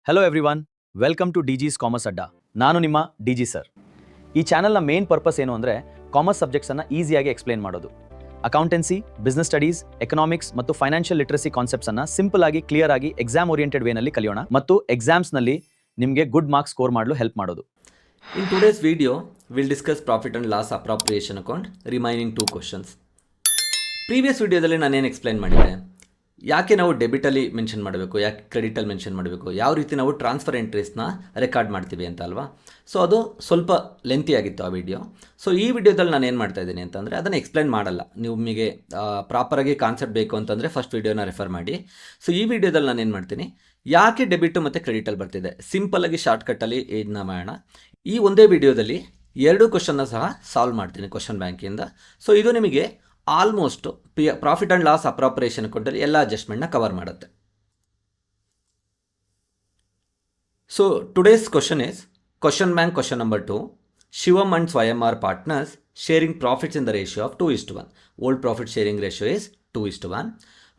Hello everyone, welcome to Digis Commerce Adda. ನಾನು ನಿಮ್ಮ DG sir. ಈ ಚಾನಲ್ನ ಮೇನ್ ಪರ್ಪಸ್ ಏನು ಅಂದರೆ ಕಾಮರ್ಸ್ ಸಬ್ಜೆಕ್ಟ್ಸನ್ನು ಈಸಿಯಾಗಿ ಎಕ್ಸ್ಪ್ಲೇನ್ ಮಾಡೋದು. ಅಕೌಂಟೆನ್ಸಿ, ಬಿಸ್ನೆಸ್ ಸ್ಟಡೀಸ್, ಎಕನಾಮಿಕ್ಸ್ ಮತ್ತು ಫೈನಾನ್ಷಿಯಲ್ ಲಿಟ್ರಸಿ ಕಾನ್ಸೆಪ್ಟ್ಸನ್ನು ಸಿಂಪಲ್ ಆಗಿ, ಕ್ಲಿಯರ್ ಆಗಿ, ಎಕ್ಸಾಮ್ ಓರಿಯೆಂಟೆಡ್ ವೇನಲ್ಲಿ ಕಲಿಯೋಣ ಮತ್ತು ಎಕ್ಸಾಮ್ಸ್ನಲ್ಲಿ ನಿಮಗೆ ಗುಡ್ ಮಾರ್ಕ್ಸ್ ಸ್ಕೋರ್ ಮಾಡಲು ಹೆಲ್ಪ್ ಮಾಡೋದು. In today's video, we'll discuss profit and loss appropriation account, remaining 2 questions. Previous ವಿಡಿಯೋದಲ್ಲಿ ನಾನೇನು ಎಕ್ಸ್ಪ್ಲೈನ್ ಮಾಡಿದೆ, ಯಾಕೆ ನಾವು ಡೆಬಿಟಲ್ಲಿ ಮೆನ್ಷನ್ ಮಾಡಬೇಕು, ಯಾಕೆ ಕ್ರೆಡಿಟಲ್ಲಿ ಮೆನ್ಷನ್ ಮಾಡಬೇಕು, ಯಾವ ರೀತಿ ನಾವು ಟ್ರಾನ್ಸ್ಫರ್ ಎಂಟ್ರೀಸ್ನ ರೆಕಾರ್ಡ್ ಮಾಡ್ತೀವಿ ಅಂತ ಅಲ್ವಾ. ಸೊ ಅದು ಸ್ವಲ್ಪ ಲೆಂತಿ ಆಗಿತ್ತು ಆ ವಿಡಿಯೋ. ಸೊ ಈ ವಿಡಿಯೋದಲ್ಲಿ ನಾನು ಏನು ಮಾಡ್ತಾ ಇದ್ದೀನಿ ಅಂತಂದರೆ ಅದನ್ನು ಎಕ್ಸ್ಪ್ಲೈನ್ ಮಾಡಲ್ಲ. ನಿಮಗೆ ಪ್ರಾಪರಾಗಿ ಕಾನ್ಸೆಪ್ಟ್ ಬೇಕು ಅಂತಂದರೆ ಫಸ್ಟ್ ವಿಡಿಯೋನ ರೆಫರ್ ಮಾಡಿ. ಸೊ ಈ ವಿಡಿಯೋದಲ್ಲಿ ನಾನು ಏನು ಮಾಡ್ತೀನಿ, ಯಾಕೆ ಡೆಬಿಟ್ ಮತ್ತು ಕ್ರೆಡಿಟಲ್ಲಿ ಬರ್ತಿದೆ, ಸಿಂಪಲ್ಲಾಗಿ ಶಾರ್ಟ್ಕಟ್ಟಲ್ಲಿ ಇದನ್ನ ಮಾಡೋಣ. ಈ ಒಂದೇ ವಿಡಿಯೋದಲ್ಲಿ 2 ಕ್ವಶನ್ನ ಸಹ ಸಾಲ್ವ್ ಮಾಡ್ತೀನಿ ಕ್ವಶನ್ ಬ್ಯಾಂಕಿಂದ. ಸೊ ಇದು ನಿಮಗೆ almost profit and loss appropriation ಅಕೌಂಟಲ್ಲಿ ಎಲ್ಲ ಅಡ್ಜಸ್ಟ್ಮೆಂಟ್ನ ಕವರ್ ಮಾಡುತ್ತೆ. So today's question is question bank question number 2. Shivam and Swayam are partners sharing profits in the ratio of 2:1. Old profit sharing ratio is 2:1.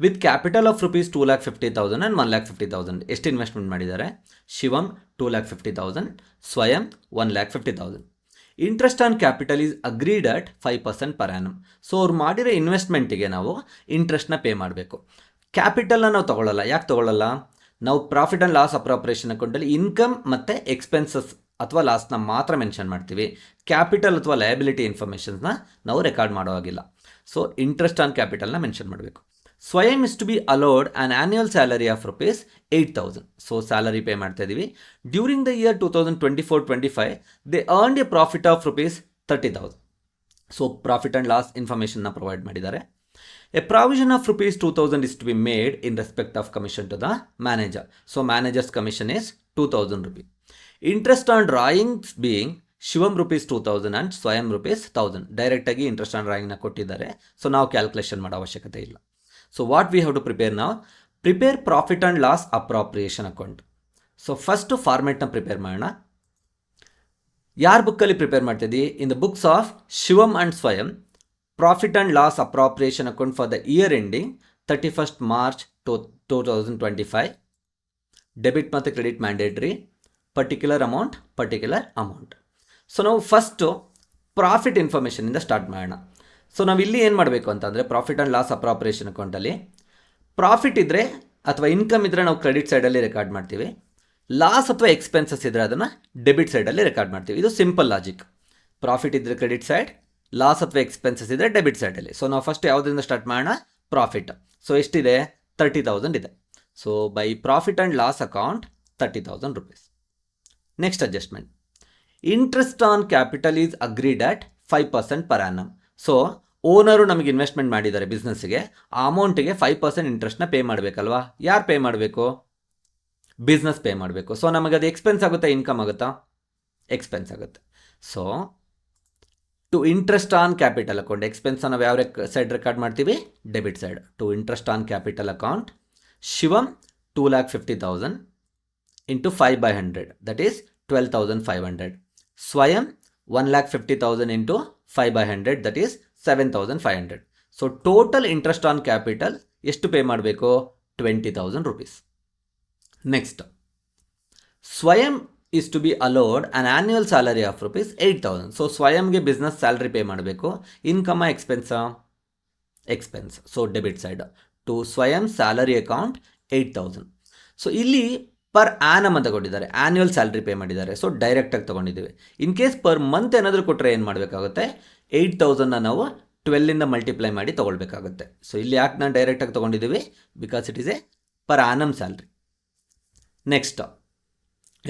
With capital of rupees 2,50,000 and 1,50,000. ಎಷ್ಟು investment ಮಾಡಿದ್ದಾರೆ? ಶಿವಮ್ 2,50,000, ಸ್ವಯಂ 1,50,000. Interest on capital is agreed at 5% per annum. So ಅವ್ರು ಮಾಡಿರೋ ಇನ್ವೆಸ್ಟ್ಮೆಂಟಿಗೆ ನಾವು ಇಂಟ್ರೆಸ್ಟ್ನ pay ಮಾಡಬೇಕು. ಕ್ಯಾಪಿಟಲ್ನ ನಾವು ತೊಗೊಳ್ಳಲ್ಲ. ಯಾಕೆ ತೊಗೊಳ್ಳಲ್ಲ? ನಾವು ಪ್ರಾಫಿಟ್ ಆ್ಯಂಡ್ ಲಾಸ್ ಅಪ್ರಾಪ್ರಿಯೇಷನ್ ಅಕೌಂಟಲ್ಲಿ ಇನ್ಕಮ್ ಮತ್ತು ಎಕ್ಸ್ಪೆನ್ಸಸ್ ಅಥವಾ ಲಾಸ್ನ ಮಾತ್ರ ಮೆನ್ಷನ್ ಮಾಡ್ತೀವಿ. ಕ್ಯಾಪಿಟಲ್ ಅಥವಾ ಲಯಬಿಲಿಟಿ ಇನ್ಫಾರ್ಮೇಷನ್ಸ್ನ ನಾವು ರೆಕಾರ್ಡ್ ಮಾಡೋ ಹಾಗಿಲ್ಲ. ಸೊ ಇಂಟ್ರೆಸ್ಟ್ ಆನ್ ಕ್ಯಾಪಿಟಲ್ನ ಮೆನ್ಷನ್ ಮಾಡಬೇಕು. Swayam is to be allowed an an salary of rupees 8,000. So salary pay ಮಾಡ್ತಾ ಇದ್ದೀವಿ. During the year 2024-25 they earned a profit of rupees 30,000. So profit and loss ಇನ್ಫಾರ್ಮೇಷನ್ನ provide ಮಾಡಿದ್ದಾರೆ. A provision of rupees 2,000 is to be made in respect of commission to the manager. So manager's commission is 2,000 rupees. Interest on drawings being Shivam rupees 2,000 and Swayam rupees 1,000. ಡೈರೆಕ್ಟಾಗಿ interest on ಡ್ರಾಯಿಂಗ್ನ ಕೊಟ್ಟಿದ್ದಾರೆ. So ನಾವು calculation ಮಾಡೋ ಅವಶ್ಯಕತೆ ಇಲ್ಲ. So what we have to prepare now? Prepare profit and loss appropriation account. So first ಫಾರ್ಮೆಟ್ನ prepare ಮಾಡೋಣ. ಯಾರ ಬುಕ್ಕಲ್ಲಿ ಪ್ರಿಪೇರ್ ಮಾಡ್ತಿದ್ದೀವಿ? In the books of Shivam and Swayam, profit and loss appropriation account for the year ending 31st March 2025. Debit ಮತ್ತು credit mandatory, particular amount. So ನಾವು first profit ಇನ್ಫಾರ್ಮೇಷನಿಂದ start ಮಾಡೋಣ. So ನಾವು ಇಲ್ಲಿ ಏನು ಮಾಡಬೇಕು ಅಂತಂದರೆ, ಪ್ರಾಫಿಟ್ ಆ್ಯಂಡ್ ಲಾಸ್ ಅಪ್ರಾಪ್ರಿಯೇಷನ್ ಅಕೌಂಟಲ್ಲಿ ಪ್ರಾಫಿಟ್ ಇದ್ದರೆ ಅಥವಾ ಇನ್ಕಮ್ ಇದ್ದರೆ ನಾವು ಕ್ರೆಡಿಟ್ ಸೈಡಲ್ಲಿ ರೆಕಾರ್ಡ್ ಮಾಡ್ತೀವಿ. ಲಾಸ್ ಅಥವಾ ಎಕ್ಸ್ಪೆನ್ಸಸ್ ಇದ್ದರೆ ಅದನ್ನು ಡೆಬಿಟ್ ಸೈಡಲ್ಲಿ ರೆಕಾರ್ಡ್ ಮಾಡ್ತೀವಿ. ಇದು ಸಿಂಪಲ್ ಲಾಜಿಕ್. ಪ್ರಾಫಿಟ್ ಇದ್ದರೆ ಕ್ರೆಡಿಟ್ ಸೈಡ್, ಲಾಸ್ ಅಥವಾ ಎಕ್ಸ್ಪೆನ್ಸಸ್ ಇದ್ದರೆ ಡೆಬಿಟ್ ಸೈಡಲ್ಲಿ. ಸೊ ನಾವು ಫಸ್ಟ್ ಯಾವುದರಿಂದ ಸ್ಟಾರ್ಟ್ ಮಾಡೋಣ? ಪ್ರಾಫಿಟ್. ಸೊ ಎಷ್ಟಿದೆ? 30,000 ಇದೆ. So by profit and loss account 30,000 rupees. Next adjustment, interest on capital is agreed at 5% per annum. So owner ನಮಗೆ ಇನ್ವೆಸ್ಟ್ಮೆಂಟ್ ಮಾಡಿದ್ದಾರೆ ಬಿಸ್ನೆಸ್ಸಿಗೆ, ಆ ಅಮೌಂಟಿಗೆ 5% ಇಂಟ್ರೆಸ್ಟ್ನ ಪೇ ಮಾಡಬೇಕಲ್ವಾ? ಯಾರು ಪೇ ಮಾಡಬೇಕು? ಬಿಸ್ನೆಸ್ ಪೇ ಮಾಡಬೇಕು. ಸೊ ನಮಗೆ ಅದು ಎಕ್ಸ್ಪೆನ್ಸ್ ಆಗುತ್ತಾ, ಇನ್ಕಮ್ ಆಗುತ್ತಾ? ಎಕ್ಸ್ಪೆನ್ಸ್ ಆಗುತ್ತೆ. So to interest on capital account, expense ನಾವು ಯಾವ ಸೈಡ್ ರೆಕಾರ್ಡ್ ಮಾಡ್ತೀವಿ? Debit side. To interest on capital account, Shivam 2,50,000 into 5/100, that is 12,500. Swayam 1,50,000 into 5/100, that is 7,500. So total interest on capital ಎಷ್ಟು pay ಮಾಡಬೇಕು? 20,000 rupees. Next, Swayam is to be allowed on annual salary of rupees 8,000. So ಸ್ವಯಂಗೆ business salary pay ಮಾಡಬೇಕು. Income ಎಕ್ಸ್ಪೆನ್ಸಾ? Expense. So debit side. To ಸ್ವಯಂ salary account 8,000. So ಇಲ್ಲಿ per annum ಅಂತ ಕೊಟ್ಟಿದ್ದಾರೆ, annual salary pay ಮಾಡಿದ್ದಾರೆ. ಸೊ ಡೈರೆಕ್ಟಾಗಿ ತೊಗೊಂಡಿದ್ದೀವಿ. ಇನ್ ಕೇಸ್ ಪರ್ ಮಂತ್ ಏನಾದರೂ ಕೊಟ್ಟರೆ ಏನು ಮಾಡಬೇಕಾಗುತ್ತೆ? 8,000ನ ನಾವು 12ಇಂದ ಮಲ್ಟಿಪ್ಲೈ ಮಾಡಿ ತೊಗೊಳ್ಬೇಕಾಗುತ್ತೆ. ಸೊ ಇಲ್ಲಿ ಯಾಕೆ ನಾನು ಡೈರೆಕ್ಟಾಗಿ ತೊಗೊಂಡಿದ್ದೀವಿ? Because it is a per annum salary. Next,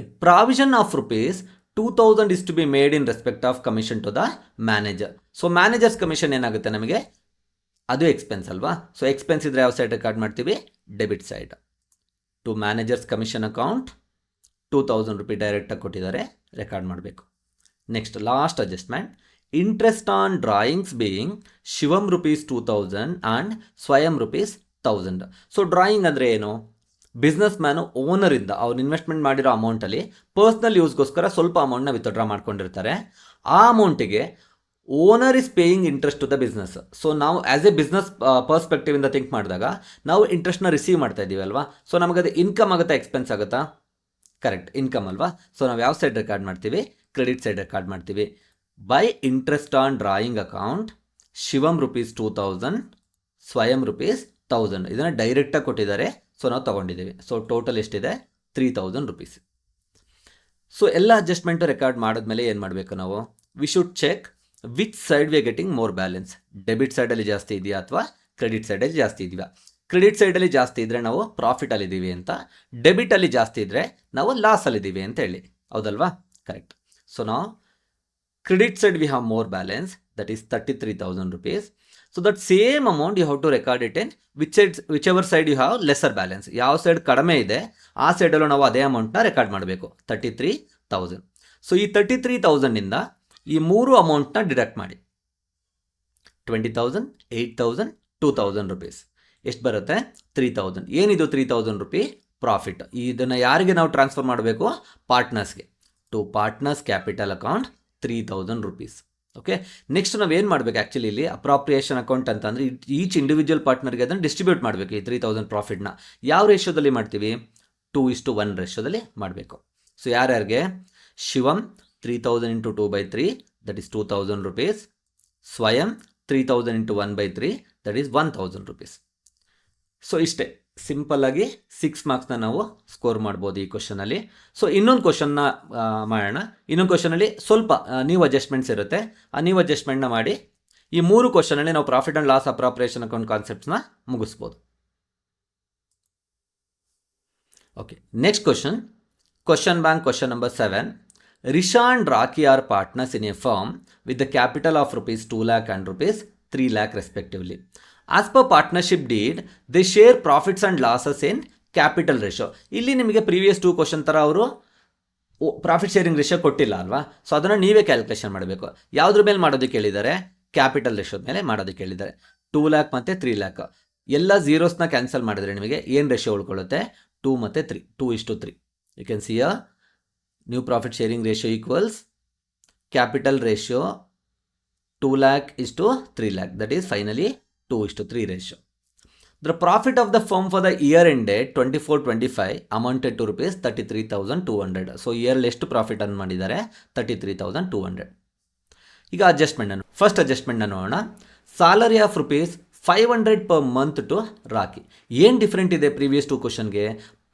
a provision of rupees 2,000 is to be made in respect of commission to the manager. So manager's commission ಏನಾಗುತ್ತೆ ನಮಗೆ? ಅದು ಎಕ್ಸ್ಪೆನ್ಸ್ ಅಲ್ವಾ? ಸೊ ಎಕ್ಸ್ಪೆನ್ಸ್ ಇದ್ದರೆ ಯಾವ ಸೈಡ್ ರೆಕಾರ್ಡ್ ಮಾಡ್ತೀವಿ? Debit side. To manager's commission account 2,000 rupees ಡೈರೆಕ್ಟಾಗಿ ಕೊಟ್ಟಿದ್ದಾರೆ, record ಮಾಡಬೇಕು. Next last adjustment, interest on drawings being Shivam rupees 2,000 and Swayam rupees 1,000. So drawing ಅಂದರೆ ಏನು? ಬಿಸ್ನೆಸ್ ಮ್ಯಾನು ಓನರಿಂದ ಅವ್ರು ಇನ್ವೆಸ್ಟ್ಮೆಂಟ್ ಮಾಡಿರೋ ಅಮೌಂಟಲ್ಲಿ ಪರ್ಸ್ನಲ್ ಯೂಸ್ಗೋಸ್ಕರ ಸ್ವಲ್ಪ ಅಮೌಂಟ್ನ ವಿತ್ಡ್ರಾ ಮಾಡ್ಕೊಂಡಿರ್ತಾರೆ. ಆ ಅಮೌಂಟಿಗೆ owner is paying interest to the business. So ನಾವು ಆ್ಯಸ್ ಎ ಬಿಸ್ನೆಸ್ ಪರ್ಸ್ಪೆಕ್ಟಿವಿಂದ ಥಿಂಕ್ ಮಾಡಿದಾಗ ನಾವು ಇಂಟ್ರೆಸ್ಟ್ನ ರಿಸೀವ್ ಮಾಡ್ತಾ ಇದ್ದೀವಿ ಅಲ್ವಾ? ಸೊ ನಮಗದು ಇನ್ಕಮ್ ಆಗುತ್ತಾ, ಎಕ್ಸ್ಪೆನ್ಸ್ ಆಗುತ್ತಾ? ಕರೆಕ್ಟ್, ಇನ್ಕಮ್ ಅಲ್ವಾ. ಸೊ ನಾವು ಯಾವ ಸೈಡ್ ರೆಕಾರ್ಡ್ ಮಾಡ್ತೀವಿ, ಕ್ರೆಡಿಟ್ ಸೈಡ್ ರೆಕಾರ್ಡ್ ಮಾಡ್ತೀವಿ. By interest on drawing account Shivam rupees 2000, ಸ್ವಯಂ ರುಪೀಸ್ 1000. ಇದನ್ನು ಡೈರೆಕ್ಟಾಗಿ ಕೊಟ್ಟಿದ್ದಾರೆ, ಸೊ ನಾವು ತೊಗೊಂಡಿದ್ದೀವಿ. ಸೊ ಟೋಟಲ್ ಎಷ್ಟಿದೆ, 3000 ರುಪೀಸ್. ಸೊ ಎಲ್ಲ ಅಡ್ಜಸ್ಟ್ಮೆಂಟು ರೆಕಾರ್ಡ್ ಮಾಡಿದ್ಮೇಲೆ ಏನು ಮಾಡಬೇಕು ನಾವು, we should check which side we are getting more balance. Debit ಸೈಡಲ್ಲಿ ಜಾಸ್ತಿ ಇದೆಯಾ ಅಥವಾ ಕ್ರೆಡಿಟ್ ಸೈಡಲ್ಲಿ ಜಾಸ್ತಿ ಇದೆಯಾ. ಕ್ರೆಡಿಟ್ ಸೈಡಲ್ಲಿ ಜಾಸ್ತಿ ಇದ್ದರೆ ನಾವು ಪ್ರಾಫಿಟಲ್ಲಿದ್ದೀವಿ ಅಂತ, ಡೆಬಿಟಲ್ಲಿ ಜಾಸ್ತಿ ಇದ್ದರೆ ನಾವು ಲಾಸಲ್ಲಿದ್ದೀವಿ ಅಂತ ಹೇಳಿ, ಹೌದಲ್ವಾ. ಕರೆಕ್ಟ್. ಸೊ ನಾವು credit side we have more balance, that is 33,000 rupees. So that same amount you have to record it in whichever side you have lesser balance. ಯಾವ ಸೈಡ್ ಕಡಿಮೆ ಇದೆ ಆ ಸೈಡಲ್ಲೂ ನಾವು ಅದೇ ಅಮೌಂಟ್ನ ರೆಕಾರ್ಡ್ ಮಾಡಬೇಕು, 33,000. ಸೊ ಈ 33,000ಇಂದ ಈ ಮೂರು ಅಮೌಂಟ್ನ ಡಿಡಕ್ಟ್ ಮಾಡಿ, 20,000, 8,000, 2,000 rupees. ಎಷ್ಟು ಬರುತ್ತೆ, 3,000. ಏನಿದು 3,000 ರೂಪಿ ಪ್ರಾಫಿಟ್. ಇದನ್ನು ಯಾರಿಗೆ ನಾವು ಟ್ರಾನ್ಸ್ಫರ್ ಮಾಡಬೇಕು, ಪಾರ್ಟ್ನರ್ಸ್ಗೆ. To partners capital account 3,000 rupees. Okay. Next ನಾವು ಏನು ಮಾಡಬೇಕು, ಆ್ಯಕ್ಚುಲಿ ಇಲ್ಲಿ ಅಪ್ರಾಪ್ರಿಯೇಷನ್ ಅಕೌಂಟ್ ಅಂತಂದರೆ ಈಚ್ ಇಂಡಿವಿಜುವಲ್ ಪಾರ್ಟ್ನರ್ಗೆ ಅದನ್ನು ಡಿಸ್ಟ್ರಿಬ್ಯೂಟ್ ಮಾಡಬೇಕು. ಈ 3,000 ಪ್ರಾಫಿಟ್ನ ಯಾವ ರೇಷಿಯೋದಲ್ಲಿ ಮಾಡ್ತೀವಿ, 2:1 ರೇಷಿಯೋದಲ್ಲಿ ಮಾಡಬೇಕು. ಸೊ ಯಾರ್ಯಾರಿಗೆ, Shivam 3,000 into 2/3, that is 2,000 rupees. ಸ್ವಯಂ 3,000 into 1/3, that is 1,000 rupees. So ಇಷ್ಟೇ ಸಿಂಪಲ್ಲಾಗಿ 6 ಮಾರ್ಕ್ಸ್ನ ನಾವು ಸ್ಕೋರ್ ಮಾಡ್ಬೋದು ಈ ಕ್ವಶನಲ್ಲಿ. ಸೊ ಇನ್ನೊಂದು ಕ್ವಶನ್ನ ಮಾಡೋಣ. ಇನ್ನೊಂದು ಕ್ವಶನಲ್ಲಿ ಸ್ವಲ್ಪ ನ್ಯೂ ಅಡ್ಜಸ್ಟ್ಮೆಂಟ್ಸ್ ಇರುತ್ತೆ. ಆ ನ್ಯೂ ಅಡ್ಜಸ್ಟ್ಮೆಂಟ್ನ ಮಾಡಿ ಈ 3 ಕ್ವಶನಲ್ಲಿ ನಾವು profit and loss appropriation account ಕಾನ್ಸೆಪ್ಟ್ಸ್ನ ಮುಗಿಸ್ಬೋದು. Okay, next question bank question number 7. Risha and Raki are partners in a firm with the capital of rupees 2 lakh and rupees 3 lakh respectively. As per partnership deed, they share profits and losses in capital ratio. ಇಲ್ಲಿ ನಿಮಗೆ previous 2 question ಥರ ಅವರು profit sharing ratio ಕೊಟ್ಟಿಲ್ಲ ಅಲ್ವಾ. So ಅದನ್ನು ನೀವೇ calculation ಮಾಡಬೇಕು. ಯಾವುದ್ರ ಮೇಲೆ ಮಾಡೋದಕ್ಕೆ ಹೇಳಿದ್ದಾರೆ, ಕ್ಯಾಪಿಟಲ್ ರೇಷಿಯೋದ ಮೇಲೆ ಮಾಡೋದಕ್ಕೆ ಹೇಳಿದ್ದಾರೆ. 2 lakh ಮತ್ತು 3 lakh ಎಲ್ಲ ಝೀರೋಸ್ನ ಕ್ಯಾನ್ಸಲ್ ಮಾಡಿದ್ರೆ ನಿಮಗೆ ಏನು ರೇಷಿಯೋ ಉಳ್ಕೊಳ್ಳುತ್ತೆ, 2 ಮತ್ತು 3, 2:3. You can see new profit sharing ratio equals capital ratio 2 lakh is to 3 lakh, that is finally 2:3 ratio. The profit of the firm for the year ended 24-25 amounted to rupees 33,200. So yearly ಎಷ್ಟು profit ಅನ್ನು ಮಾಡಿದ್ದಾರೆ, 33,200. ಈಗ first ಅಡ್ಜಸ್ಟ್ಮೆಂಟ್ನ ನೋಡೋಣ. Salary of rupees 500 per month to Rocky. ಏನು different ಇದೆ previous 2 ಕ್ವಶನ್ಗೆ.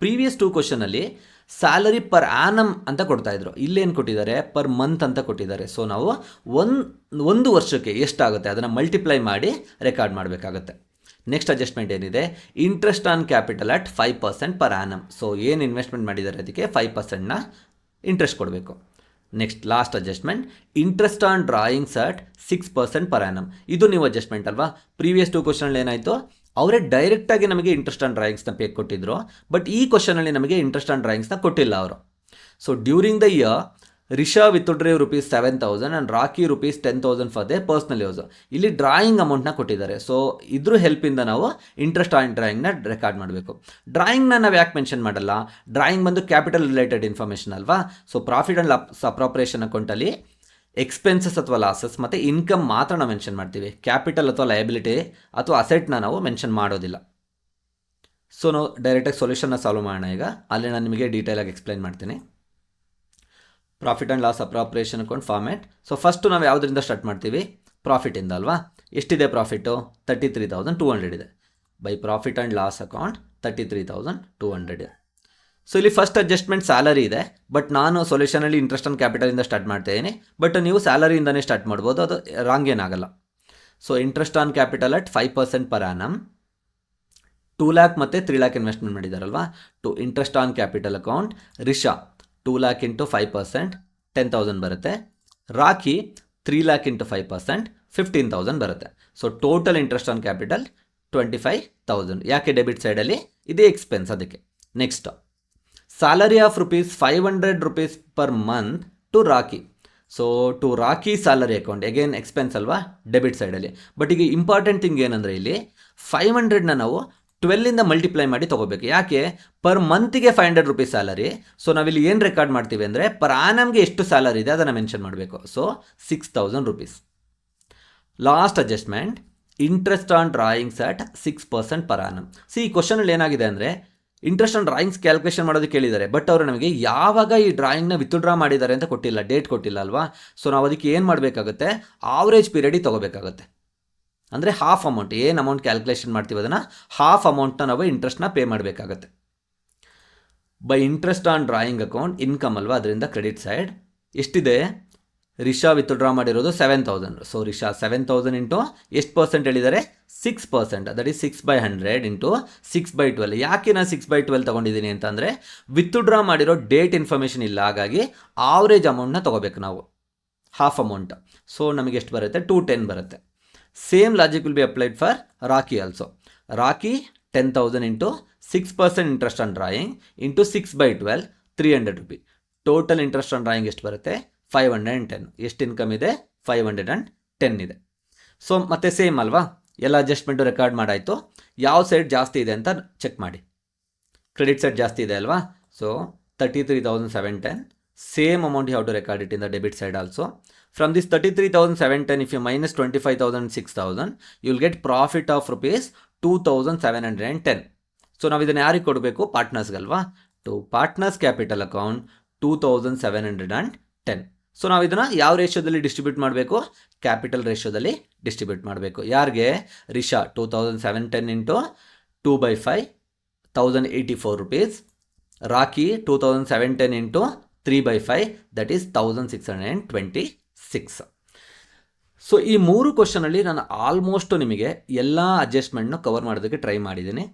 Previous 2 ಕ್ವಶನಲ್ಲಿ ಸ್ಯಾಲರಿ ಪರ್ ಆ್ಯನಮ್ ಅಂತ ಕೊಡ್ತಾಯಿದ್ರು, ಇಲ್ಲೇನು ಕೊಟ್ಟಿದ್ದಾರೆ, ಪರ್ ಮಂತ್ ಅಂತ ಕೊಟ್ಟಿದ್ದಾರೆ. ಸೊ ನಾವು ಒಂದು ವರ್ಷಕ್ಕೆ ಎಷ್ಟಾಗುತ್ತೆ ಅದನ್ನು ಮಲ್ಟಿಪ್ಲೈ ಮಾಡಿ ರೆಕಾರ್ಡ್ ಮಾಡಬೇಕಾಗತ್ತೆ. ನೆಕ್ಸ್ಟ್ ಅಡ್ಜಸ್ಟ್ಮೆಂಟ್ ಏನಿದೆ, interest on capital at 5% per annum. So ಏನು ಇನ್ವೆಸ್ಟ್ಮೆಂಟ್ ಮಾಡಿದ್ದಾರೆ ಅದಕ್ಕೆ 5%ನ ಇಂಟ್ರೆಸ್ಟ್ ಕೊಡಬೇಕು. Next last adjustment, interest on drawings at 6% per annum. ಇದು ನೀವು ಅಡ್ಜಸ್ಟ್ಮೆಂಟ್ ಅಲ್ವಾ. ಪ್ರೀವಿಯಸ್ 2 ಕ್ವಶನಲ್ಲಿ ಏನಾಯಿತು, ಅವರೇ ಡೈರೆಕ್ಟಾಗಿ ನಮಗೆ ಇಂಟ್ರೆಸ್ಟ್ ಆನ್ ಡ್ರಾಯಿಂಗ್ಸ್ನ ಪೇ ಕೊಟ್ಟಿದ್ರು. ಬಟ್ ಈ ಕ್ವಶನಲ್ಲಿ ನಮಗೆ ಇಂಟ್ರೆಸ್ಟ್ ಆನ್ ಡ್ರಾಯಿಂಗ್ಸ್ನ ಕೊಟ್ಟಿಲ್ಲ ಅವರು. So during the year Risha withdrew rupees 7,000 and Rocky rupees 10,000 for they personal use. ಇಲ್ಲಿ ಡ್ರಾಯಿಂಗ್ ಅಮೌಂಟ್ನ ಕೊಟ್ಟಿದ್ದಾರೆ. ಸೊ ಇದ್ರ ಹೆಲ್ಪಿಂದ ನಾವು ಇಂಟ್ರೆಸ್ಟ್ ಆನ್ ಡ್ರಾಯಿಂಗ್ನ ರೆಕಾರ್ಡ್ ಮಾಡಬೇಕು. ಡ್ರಾಯಿಂಗ್ನ ನಾವು ಯಾಕೆ ಮೆನ್ಷನ್ ಮಾಡಲ್ಲ, ಡ್ರಾಯಿಂಗ್ ಬಂದು ಕ್ಯಾಪಿಟಲ್ ರಿಲೇಟೆಡ್ ಇನ್ಫಾರ್ಮೇಷನ್ ಅಲ್ವಾ. So profit and loss appropriation ಅಕೌಂಟಲ್ಲಿ ಎಕ್ಸ್ಪೆನ್ಸಸ್ ಅಥವಾ ಲಾಸಸ್ ಮತ್ತು ಇನ್ಕಮ್ ಮಾತ್ರ ನಾವು ಮೆನ್ಷನ್ ಮಾಡ್ತೀವಿ. ಕ್ಯಾಪಿಟಲ್ ಅಥವಾ ಲಯಬಿಲಿಟಿ ಅಥವಾ ಅಸೆಟ್ನ ನಾವು ಮೆನ್ಷನ್ ಮಾಡೋದಿಲ್ಲ. ಸೊ ನಾವು ಡೈರೆಕ್ಟಾಗಿ ಸೊಲ್ಯೂಷನ್ನ ಸಾಲ್ವ್ ಮಾಡೋಣ. ಈಗ ಅಲ್ಲಿ ನಾನು ನಿಮಗೆ ಡೀಟೇಲಾಗಿ ಎಕ್ಸ್ಪ್ಲೈನ್ ಮಾಡ್ತೀನಿ. Profit and loss appropriation account format. So first ನಾವು ಯಾವುದರಿಂದ ಸ್ಟಾರ್ಟ್ ಮಾಡ್ತೀವಿ, ಪ್ರಾಫಿಟಿಂದ ಅಲ್ವಾ. ಎಷ್ಟಿದೆ ಪ್ರಾಫಿಟ್ಟು, 33,200 ಇದೆ. By profit and loss account 33,200 ಇದೆ. ಸೊ ಇಲ್ಲಿ ಫಸ್ಟ್ ಅಡ್ಜಸ್ಟ್ಮೆಂಟ್ ಸ್ಯಾಲರಿ ಇದೆ, ಬಟ್ ನಾನು ಸೊಲ್ಯೂಷನಲ್ಲಿ ಇಂಟ್ರೆಸ್ಟ್ ಆನ್ ಕ್ಯಾಪಿಟಲಿಂದ ಸ್ಟಾರ್ಟ್ ಮಾಡ್ತಾಯಿದ್ದೀನಿ. ಬಟ್ ನೀವು ಸ್ಯಾಲರಿಯಿಂದನೇ ಸ್ಟಾರ್ಟ್ ಮಾಡ್ಬೋದು, ಅದು ರಾಂಗ್ ಏನಾಗಲ್ಲ. So interest on capital at 5% per annum, 2 lakh ಮತ್ತು 3 lakh ಇನ್ವೆಸ್ಟ್ಮೆಂಟ್ ಮಾಡಿದಾರಲ್ವಾ. To interest on capital account Risha 2 lakh into 5% 10,000 ಬರುತ್ತೆ. ರಾಕಿ 3 lakh into 5% 15,000 ಬರುತ್ತೆ. So total interest on capital 25,000. ಯಾಕೆ ಡೆಬಿಟ್ ಸೈಡಲ್ಲಿ ಇದೇ ಎಕ್ಸ್ಪೆನ್ಸ್ ಅದಕ್ಕೆ. Next salary of rupees 500 rupees per month to Rocky. So to Rocky salary account again expense ಅಲ್ವಾ debit ಸೈಡಲ್ಲಿ. But ಈಗ important thing ಏನಂದರೆ ಇಲ್ಲಿ 500ನ ನಾವು 12ಇಂದ ಮಲ್ಟಿಪ್ಲೈ ಮಾಡಿ ತೊಗೋಬೇಕು. ಯಾಕೆ, ಪರ್ ಮಂತಿಗೆ 500 rupees ಸ್ಯಾಲರಿ. ಸೊ ನಾವಿಲ್ಲಿ ಏನು ರೆಕಾರ್ಡ್ ಮಾಡ್ತೀವಿ ಅಂದರೆ ಪರ್ ಆ್ಯನಮ್ಗೆ ಎಷ್ಟು ಸ್ಯಾಲರಿ ಇದೆ ಅದನ್ನು ಮೆನ್ಷನ್ ಮಾಡಬೇಕು. So 6,000 rupees. Last adjustment, interest on drawings at 6% per annum. C ಈ ಕ್ವಶನಲ್ಲಿ ಏನಾಗಿದೆ ಅಂದರೆ ಇಂಟ್ರೆಸ್ಟ್ ಆನ್ ಡ್ರಾಯಿಂಗ್ಸ್ ಕ್ಯಾಲ್ಕುಲೇಷನ್ ಮಾಡೋದಕ್ಕೆ ಕೇಳಿದ್ದಾರೆ, ಬಟ್ ಅವರು ನಮಗೆ ಯಾವಾಗ ಈ ಡ್ರಾಯಿಂಗ್ನ ವಿತ್ಡ್ರಾ ಮಾಡಿದ್ದಾರೆ ಅಂತ ಕೊಟ್ಟಿಲ್ಲ, ಡೇಟ್ ಕೊಟ್ಟಿಲ್ಲ ಅಲ್ವಾ. ಸೊ ನಾವು ಅದಕ್ಕೆ ಏನು ಮಾಡಬೇಕಾಗುತ್ತೆ, ಆವ್ರೇಜ್ ಪೀರಿಯಡಿಗೆ ತೊಗೋಬೇಕಾಗುತ್ತೆ. ಅಂದರೆ ಹಾಫ್ ಅಮೌಂಟ್, ಏನು ಅಮೌಂಟ್ ಕ್ಯಾಲ್ಕುಲೇಷನ್ ಮಾಡ್ತೀವಿ ಅದನ್ನು ಹಾಫ್ ಅಮೌಂಟ್ನ ನಾವು ಇಂಟ್ರೆಸ್ಟ್ನ ಪೇ ಮಾಡಬೇಕಾಗುತ್ತೆ. By interest on drawing account income ಅಲ್ವಾ, ಅದರಿಂದ ಕ್ರೆಡಿಟ್ ಸೈಡ್ ಎಷ್ಟಿದೆ, ರಿಷಾ ವಿತ್ಡ್ರಾ ಮಾಡಿರೋದು 7,000. ಸೊ ರಿಷಾ 7,000 ಇಂಟು ಎಷ್ಟು ಪರ್ಸೆಂಟ್ ಹೇಳಿದ್ದಾರೆ, 6%. That is 6/100 into 6/12. ಯಾಕೆ ನಾನು 6/12 ತೊಗೊಂಡಿದ್ದೀನಿ ಅಂತಂದರೆ ವಿತ್ಡ್ರಾ ಮಾಡಿರೋ ಡೇಟ್ ಇನ್ಫಾರ್ಮೇಷನ್ ಇಲ್ಲ, ಹಾಗಾಗಿ ಆವ್ರೇಜ್ ಅಮೌಂಟ್ನ ತೊಗೋಬೇಕು ನಾವು, ಹಾಫ್ ಅಮೌಂಟ್. ಸೊ ನಮಗೆ ಎಷ್ಟು ಬರುತ್ತೆ, 210 ಬರುತ್ತೆ. Same logic will be applied for Rocky also. Rocky 10,000 into 6% interest on drawing into 6/12, 300 rupee. Total interest on drawing ಎಷ್ಟು ಬರುತ್ತೆ, 510. ಎಷ್ಟು ಇನ್ಕಮ್ ಇದೆ, 510 ಇದೆ. ಸೊ ಮತ್ತೆ ಸೇಮ್ ಅಲ್ವಾ, ಎಲ್ಲ ಅಡ್ಜಸ್ಟ್ಮೆಂಟು ರೆಕಾರ್ಡ್ ಮಾಡಾಯಿತು. ಯಾವ ಸೈಡ್ ಜಾಸ್ತಿ ಇದೆ ಅಂತ ಚೆಕ್ ಮಾಡಿ. ಕ್ರೆಡಿಟ್ ಸೈಡ್ ಜಾಸ್ತಿ ಇದೆ ಅಲ್ವಾ, so 33,710. Same amount you have to record it in the debit side also. From this 33,710, if you minus 25,000 6,000, you will get profit of rupees 2,710. So ನಾವು ಇದನ್ನು ಯಾರಿಗೆ ಕೊಡಬೇಕು, ಪಾರ್ಟ್ನರ್ಸ್ಗಲ್ವಾ. To partners capital account 2,710. So ನಾವು ಇದನ್ನು ಯಾವ ರೇಷಿಯೋದಲ್ಲಿ ಡಿಸ್ಟ್ರಿಬ್ಯೂಟ್ ಮಾಡಬೇಕು, ಕ್ಯಾಪಿಟಲ್ ರೇಷಿಯೋದಲ್ಲಿ ಡಿಸ್ಟ್ರಿಬ್ಯೂಟ್ ಮಾಡಬೇಕು. ಯಾರಿಗೆ, Risha 2,710 into 2/5, 1,084 rupees. Rocky 2,710 into 3/5, that is 1,626. So ಈ 3 ಕ್ವಶನಲ್ಲಿ ನಾನು ಆಲ್ಮೋಸ್ಟ್ ನಿಮಗೆ ಎಲ್ಲ ಅಡ್ಜಸ್ಟ್ಮೆಂಟ್ನ ಕವರ್ ಮಾಡೋದಕ್ಕೆ ಟ್ರೈ ಮಾಡಿದ್ದೀನಿ.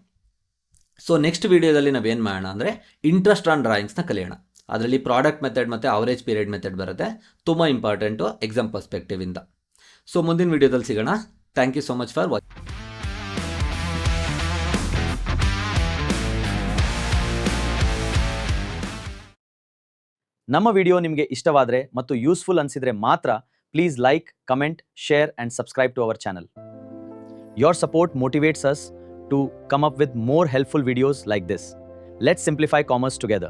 ಸೊ ನೆಕ್ಸ್ಟ್ ವೀಡಿಯೋದಲ್ಲಿ ನಾವೇನು ಮಾಡೋಣ ಅಂದರೆ ಇಂಟ್ರೆಸ್ಟ್ ಆನ್ ಡ್ರಾಯಿಂಗ್ಸ್ನ ಕಲಿಯೋಣ. ಅದರಲ್ಲಿ ಪ್ರಾಡಕ್ಟ್ ಮೆಥಡ್ ಮತ್ತು ಅವರೇಜ್ ಪೀರಿಯಡ್ ಮೆಥಡ್ ಬರುತ್ತೆ, ತುಂಬ ಇಂಪಾರ್ಟೆಂಟು ಎಕ್ಸಾಮ್ ಪರ್ಸ್ಪೆಕ್ಟಿವಿಂದ. ಸೊ ಮುಂದಿನ ವೀಡಿಯೋದಲ್ಲಿ ಸಿಗೋಣ. Thank you so much for watching. ನಮ್ಮ ವಿಡಿಯೋ ನಿಮಗೆ ಇಷ್ಟವಾದರೆ ಮತ್ತು ಯೂಸ್ಫುಲ್ ಅನಿಸಿದರೆ ಮಾತ್ರ please like, comment, share and subscribe to our channel. Your support motivates us to come up with more helpful videos like this. Let's simplify commerce together.